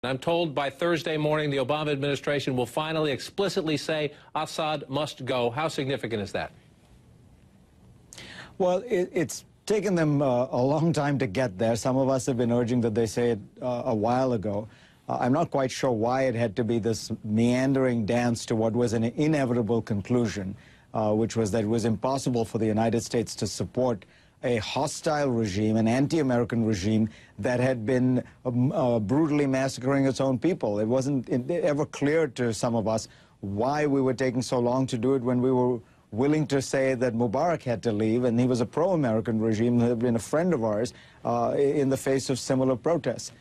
I'm told by Thursday morning the Obama administration will finally explicitly say Assad must go. How significant is that? Well, it's taken them a long time to get there. Some of us have been urging that they say it a while ago. I'm not quite sure why it had to be this meandering dance to what was an inevitable conclusion, which was that it was impossible for the United States to support a hostile regime, an anti-American regime that had been brutally massacring its own people. It wasn't ever clear to some of us why we were taking so long to do it when we were willing to say that Mubarak had to leave, and he was a pro-American regime that had been a friend of ours in the face of similar protests.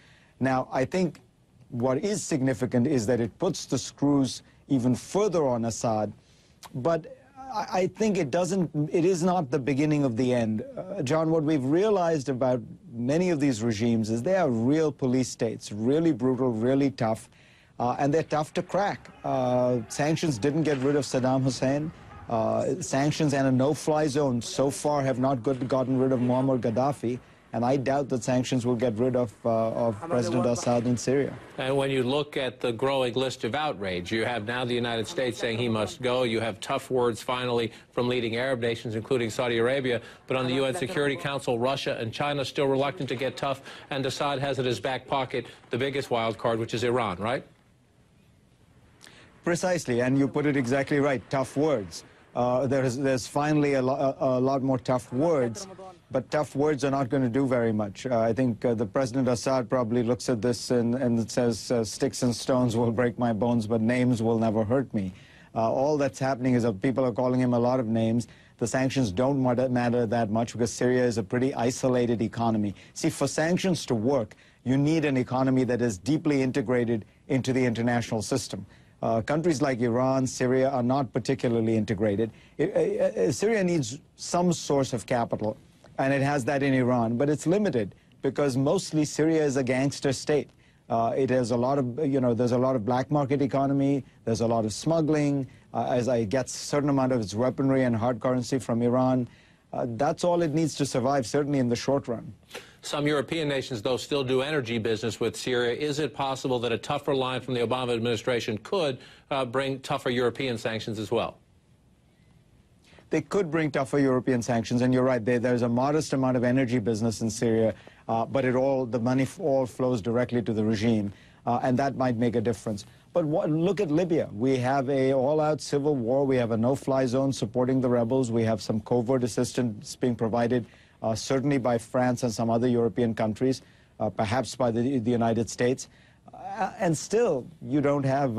Now, I think what is significant is that it puts the screws even further on Assad, but I think it is not the beginning of the end. John, what we've realized about many of these regimes is they are real police states, really brutal, really tough, and they're tough to crack. Sanctions didn't get rid of Saddam Hussein. Sanctions and a no-fly zone so far have not gotten rid of Muammar Gaddafi, and I doubt that sanctions will get rid of President Assad in Syria. And when you look at the growing list of outrage, you have now the United States saying he must go. You have tough words finally from leading Arab nations, including Saudi Arabia. But on the UN Security Council, Russia and China still reluctant to get tough, and Assad has in his back pocket the biggest wild card, which is Iran, right? Precisely, and you put it exactly right, tough words. There's finally a lot more tough words, but tough words are not going to do very much. I think the President Assad probably looks at this and says, sticks and stones will break my bones, but names will never hurt me. All that's happening is that people are calling him a lot of names. The sanctions don't matter that much because Syria is a pretty isolated economy. See, for sanctions to work, you need an economy that is deeply integrated into the international system. Countries like Iran, Syria are not particularly integrated. Syria needs some source of capital, and it has that in Iran, but it's limited because mostly Syria is a gangster state. It has a lot of, there's a lot of black market economy, there's a lot of smuggling, as it gets a certain amount of its weaponry and hard currency from Iran. That's all it needs to survive, certainly in the short run. Some European nations, though, still do energy business with Syria. Is it possible that a tougher line from the Obama administration could bring tougher European sanctions as well? They could bring tougher European sanctions, and you're right, there's a modest amount of energy business in Syria, but the money all flows directly to the regime, and that might make a difference. But look at Libya. We have an all-out civil war. We have a no-fly zone supporting the rebels. We have some covert assistance being provided, certainly by France and some other European countries, perhaps by the United States. And still, you don't have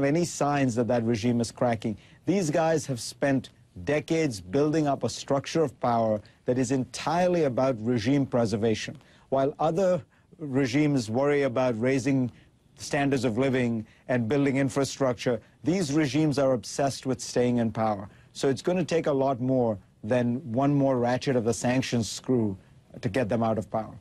any signs that that regime is cracking. These guys have spent decades building up a structure of power that is entirely about regime preservation. While other regimes worry about raising standards of living and building infrastructure, these regimes are obsessed with staying in power. So it's going to take a lot more than one more ratchet of the sanctions screw to get them out of power.